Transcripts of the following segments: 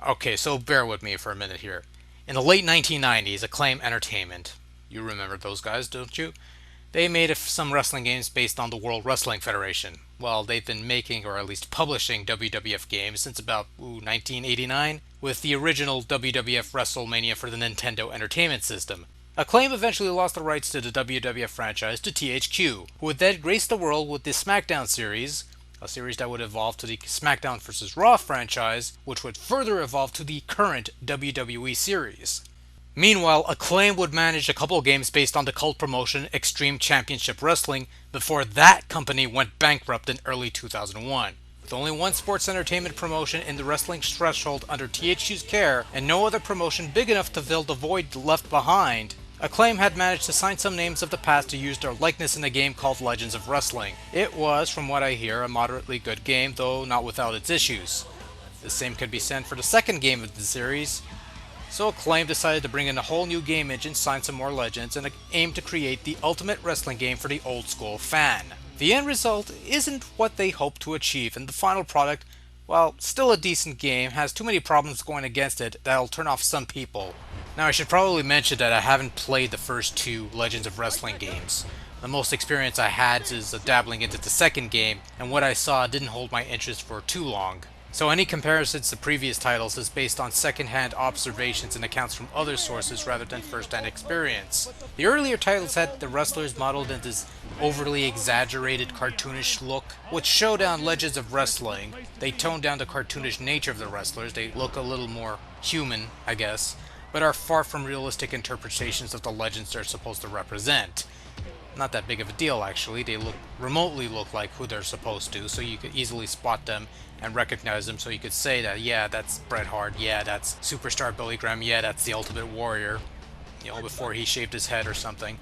Okay, so bear with me for a minute here. In the late 1990s, Acclaim Entertainment, you remember those guys, don't you? They made some wrestling games based on the World Wrestling Federation. Well, they've been making, or at least publishing, WWF games since about 1989, with the original WWF WrestleMania for the Nintendo Entertainment System. Acclaim eventually lost the rights to the WWF franchise to THQ, who would then grace the world with the SmackDown series, a series that would evolve to the SmackDown vs. Raw franchise, which would further evolve to the current WWE series. Meanwhile, Acclaim would manage a couple games based on the cult promotion Extreme Championship Wrestling before that company went bankrupt in early 2001. With only one sports entertainment promotion in the wrestling threshold under THQ's care and no other promotion big enough to fill the void left behind, Acclaim had managed to sign some names of the past to use their likeness in a game called Legends of Wrestling. It was, from what I hear, a moderately good game, though not without its issues. The same could be said for the second game of the series. So Acclaim decided to bring in a whole new game engine, sign some more legends, and aim to create the ultimate wrestling game for the old school fan. The end result isn't what they hoped to achieve, and the final product, while still a decent game, has too many problems going against it that'll turn off some people. Now I should probably mention that I haven't played the first two Legends of Wrestling games. The most experience I had is dabbling into the second game, and what I saw didn't hold my interest for too long. So any comparisons to previous titles is based on second-hand observations and accounts from other sources rather than first-hand experience. The earlier titles had the wrestlers modeled in this overly exaggerated cartoonish look. With Showdown Legends of Wrestling, they toned down the cartoonish nature of the wrestlers. They look a little more human, I guess, but are far from realistic interpretations of the legends they're supposed to represent. Not that big of a deal, actually. They remotely look like who they're supposed to, so you could easily spot them and recognize them, so you could say that, yeah, that's Bret Hart, yeah, that's Superstar Billy Graham, yeah, that's the Ultimate Warrior, before he shaved his head or something.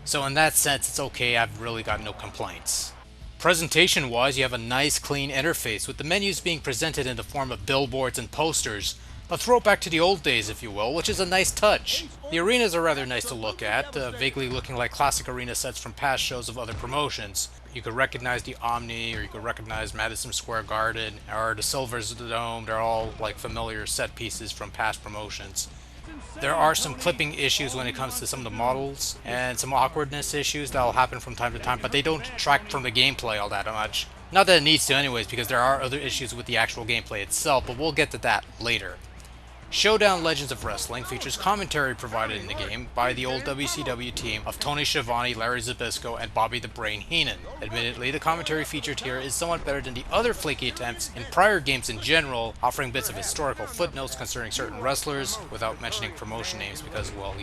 So in that sense, it's okay, I've really got no complaints. Presentation-wise, you have a nice, clean interface, with the menus being presented in the form of billboards and posters. A throwback to the old days, if you will, which is a nice touch. The arenas are rather nice to look at, vaguely looking like classic arena sets from past shows of other promotions. You could recognize the Omni, or you could recognize Madison Square Garden, or the Silver's Dome. They're all like familiar set pieces from past promotions. There are some clipping issues when it comes to some of the models, and some awkwardness issues that'll happen from time to time, but they don't detract from the gameplay all that much. Not that it needs to anyways, because there are other issues with the actual gameplay itself, but we'll get to that later. Showdown Legends of Wrestling features commentary provided in the game by the old WCW team of Tony Schiavone, Larry Zbyszko, and Bobby the Brain Heenan. Admittedly, the commentary featured here is somewhat better than the other flaky attempts in prior games in general, offering bits of historical footnotes concerning certain wrestlers, without mentioning promotion names because, well,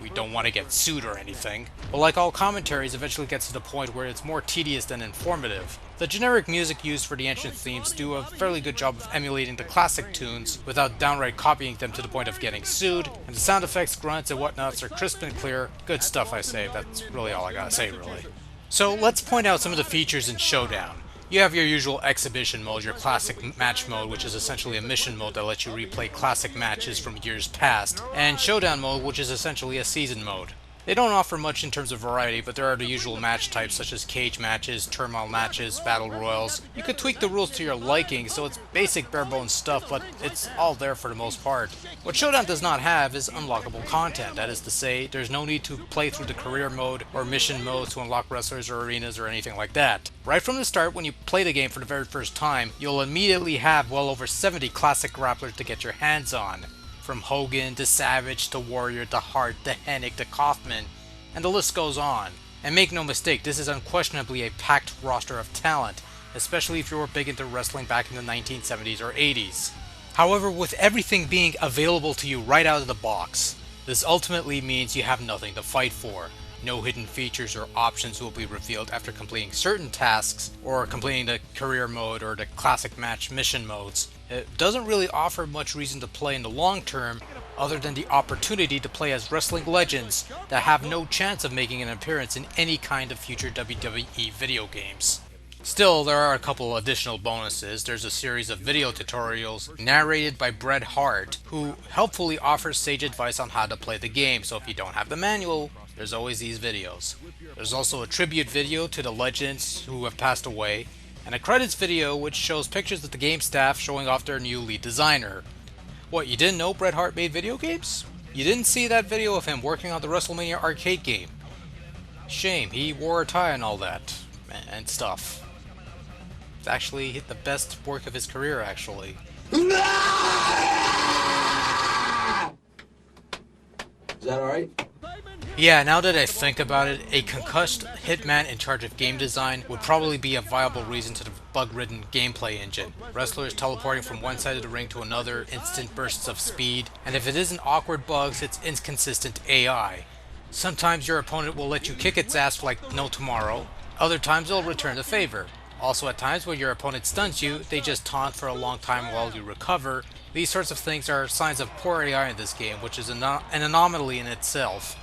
we don't want to get sued or anything. But like all commentaries, eventually gets to the point where it's more tedious than informative. The generic music used for the entrance themes do a fairly good job of emulating the classic tunes without downright copying them to the point of getting sued, and the sound effects, grunts, and whatnots are crisp and clear. Good stuff, I say. That's really all I gotta say, really. So let's point out some of the features in Showdown. You have your usual exhibition mode, your classic match mode, which is essentially a mission mode that lets you replay classic matches from years past, and Showdown mode, which is essentially a season mode. They don't offer much in terms of variety, but there are the usual match types such as cage matches, turmoil matches, battle royals. You could tweak the rules to your liking, so it's basic bare bones stuff, but it's all there for the most part. What Showdown does not have is unlockable content. That is to say, there's no need to play through the career mode or mission mode to unlock wrestlers or arenas or anything like that. Right from the start, when you play the game for the very first time, you'll immediately have well over 70 classic grapplers to get your hands on. From Hogan, to Savage, to Warrior, to Hart, to Hennig, to Kaufman, and the list goes on. And make no mistake, this is unquestionably a packed roster of talent, especially if you were big into wrestling back in the 1970s or 80s. However, with everything being available to you right out of the box, this ultimately means you have nothing to fight for. No hidden features or options will be revealed after completing certain tasks or completing the career mode or the classic match mission modes. It doesn't really offer much reason to play in the long term other than the opportunity to play as wrestling legends that have no chance of making an appearance in any kind of future WWE video games. Still, there are a couple additional bonuses. There's a series of video tutorials narrated by Bret Hart, who helpfully offers sage advice on how to play the game, so if you don't have the manual, there's always these videos. There's also a tribute video to the legends who have passed away, and a credits video which shows pictures of the game staff showing off their new lead designer. What, you didn't know Bret Hart made video games? You didn't see that video of him working on the WrestleMania arcade game? Shame, he wore a tie and all that, and stuff. It's actually the best work of his career, actually. Is that alright? Yeah, now that I think about it, a concussed hitman in charge of game design would probably be a viable reason to the bug-ridden gameplay engine. Wrestlers teleporting from one side of the ring to another, instant bursts of speed, and if it isn't awkward bugs, it's inconsistent AI. Sometimes your opponent will let you kick its ass like no tomorrow, other times it'll return the favor. Also at times when your opponent stuns you, they just taunt for a long time while you recover. These sorts of things are signs of poor AI in this game, which is an anomaly in itself.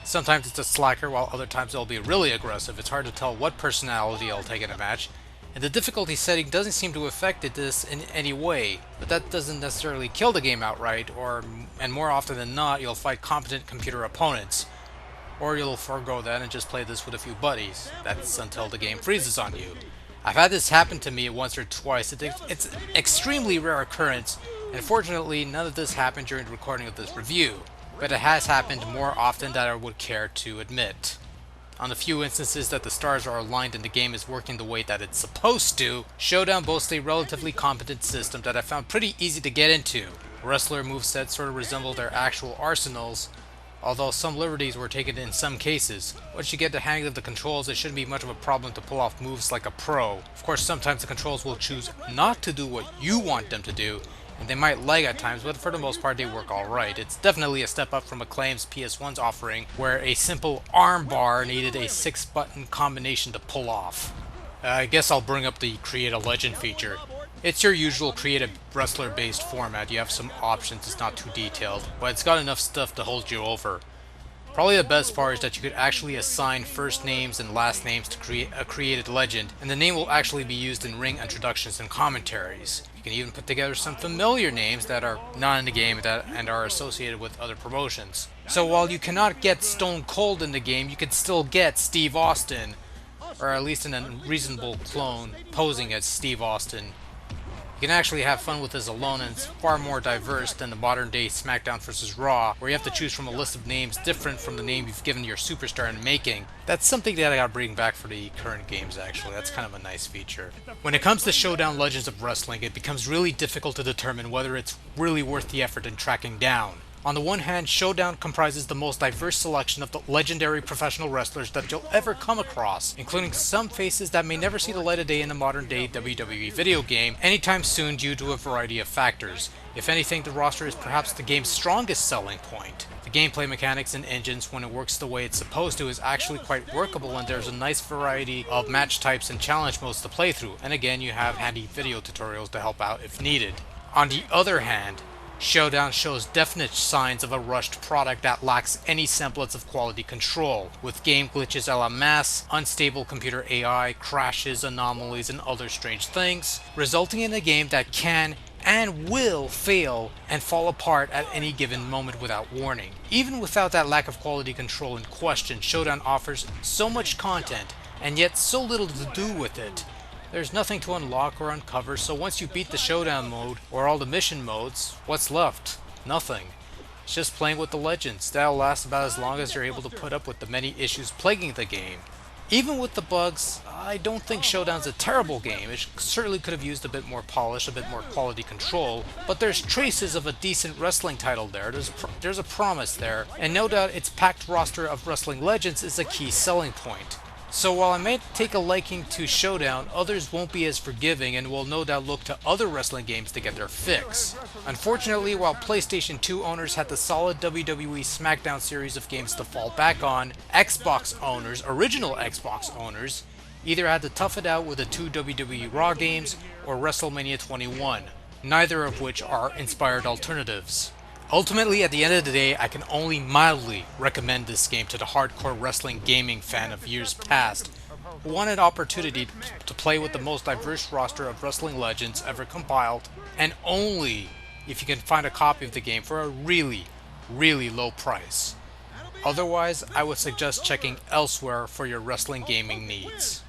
Sometimes it's a slacker, while other times it'll be really aggressive. It's hard to tell what personality it'll take in a match, and the difficulty setting doesn't seem to affect this in any way. But that doesn't necessarily kill the game outright, and more often than not, you'll fight competent computer opponents. Or you'll forego that and just play this with a few buddies. That's until the game freezes on you. I've had this happen to me once or twice. It's an extremely rare occurrence, and fortunately none of this happened during the recording of this review. But it has happened more often than I would care to admit. On the few instances that the stars are aligned and the game is working the way that it's supposed to, Showdown boasts a relatively competent system that I found pretty easy to get into. Wrestler movesets sort of resemble their actual arsenals, although some liberties were taken in some cases. Once you get the hang of the controls, it shouldn't be much of a problem to pull off moves like a pro. Of course, sometimes the controls will choose not to do what you want them to do, and they might lag at times, but for the most part they work alright. It's definitely a step up from Acclaim's PS1's offering, where a simple arm bar needed a 6-button combination to pull off. I guess I'll bring up the Create a Legend feature. It's your usual create a wrestler based format. You have some options, it's not too detailed, but it's got enough stuff to hold you over. Probably the best part is that you could actually assign first names and last names to create a created legend, and the name will actually be used in ring introductions and commentaries. You can even put together some familiar names that are not in the game and are associated with other promotions. So while you cannot get Stone Cold in the game, you can still get Steve Austin, or at least an unreasonable clone posing as Steve Austin. You can actually have fun with this alone, and it's far more diverse than the modern day SmackDown vs. Raw, where you have to choose from a list of names different from the name you've given your superstar in making. That's something that I gotta bring back for the current games actually. That's kind of a nice feature. When it comes to Showdown Legends of Wrestling, it becomes really difficult to determine whether it's really worth the effort in tracking down. On the one hand, Showdown comprises the most diverse selection of the legendary professional wrestlers that you'll ever come across, including some faces that may never see the light of day in the modern day WWE video game anytime soon due to a variety of factors. If anything, the roster is perhaps the game's strongest selling point. The gameplay mechanics and engines, when it works the way it's supposed to, is actually quite workable, and there's a nice variety of match types and challenge modes to play through, and again you have handy video tutorials to help out if needed. On the other hand, Showdown shows definite signs of a rushed product that lacks any semblance of quality control, with game glitches a la masse, unstable computer AI, crashes, anomalies, and other strange things, resulting in a game that can and will fail and fall apart at any given moment without warning. Even without that lack of quality control in question, Showdown offers so much content, and yet so little to do with it. There's nothing to unlock or uncover, so once you beat the Showdown mode, or all the mission modes, what's left? Nothing. It's just playing with the legends. That'll last about as long as you're able to put up with the many issues plaguing the game. Even with the bugs, I don't think Showdown's a terrible game. It certainly could have used a bit more polish, a bit more quality control, but there's traces of a decent wrestling title there. There's a promise there, and no doubt its packed roster of wrestling legends is a key selling point. So while I may take a liking to Showdown, others won't be as forgiving and will no doubt look to other wrestling games to get their fix. Unfortunately, while PlayStation 2 owners had the solid WWE SmackDown series of games to fall back on, Xbox owners, original Xbox owners, either had to tough it out with the 2 WWE Raw games or WrestleMania 21, neither of which are inspired alternatives. Ultimately, at the end of the day, I can only mildly recommend this game to the hardcore wrestling gaming fan of years past who want an opportunity to play with the most diverse roster of wrestling legends ever compiled, and only if you can find a copy of the game for a really, really low price. Otherwise, I would suggest checking elsewhere for your wrestling gaming needs.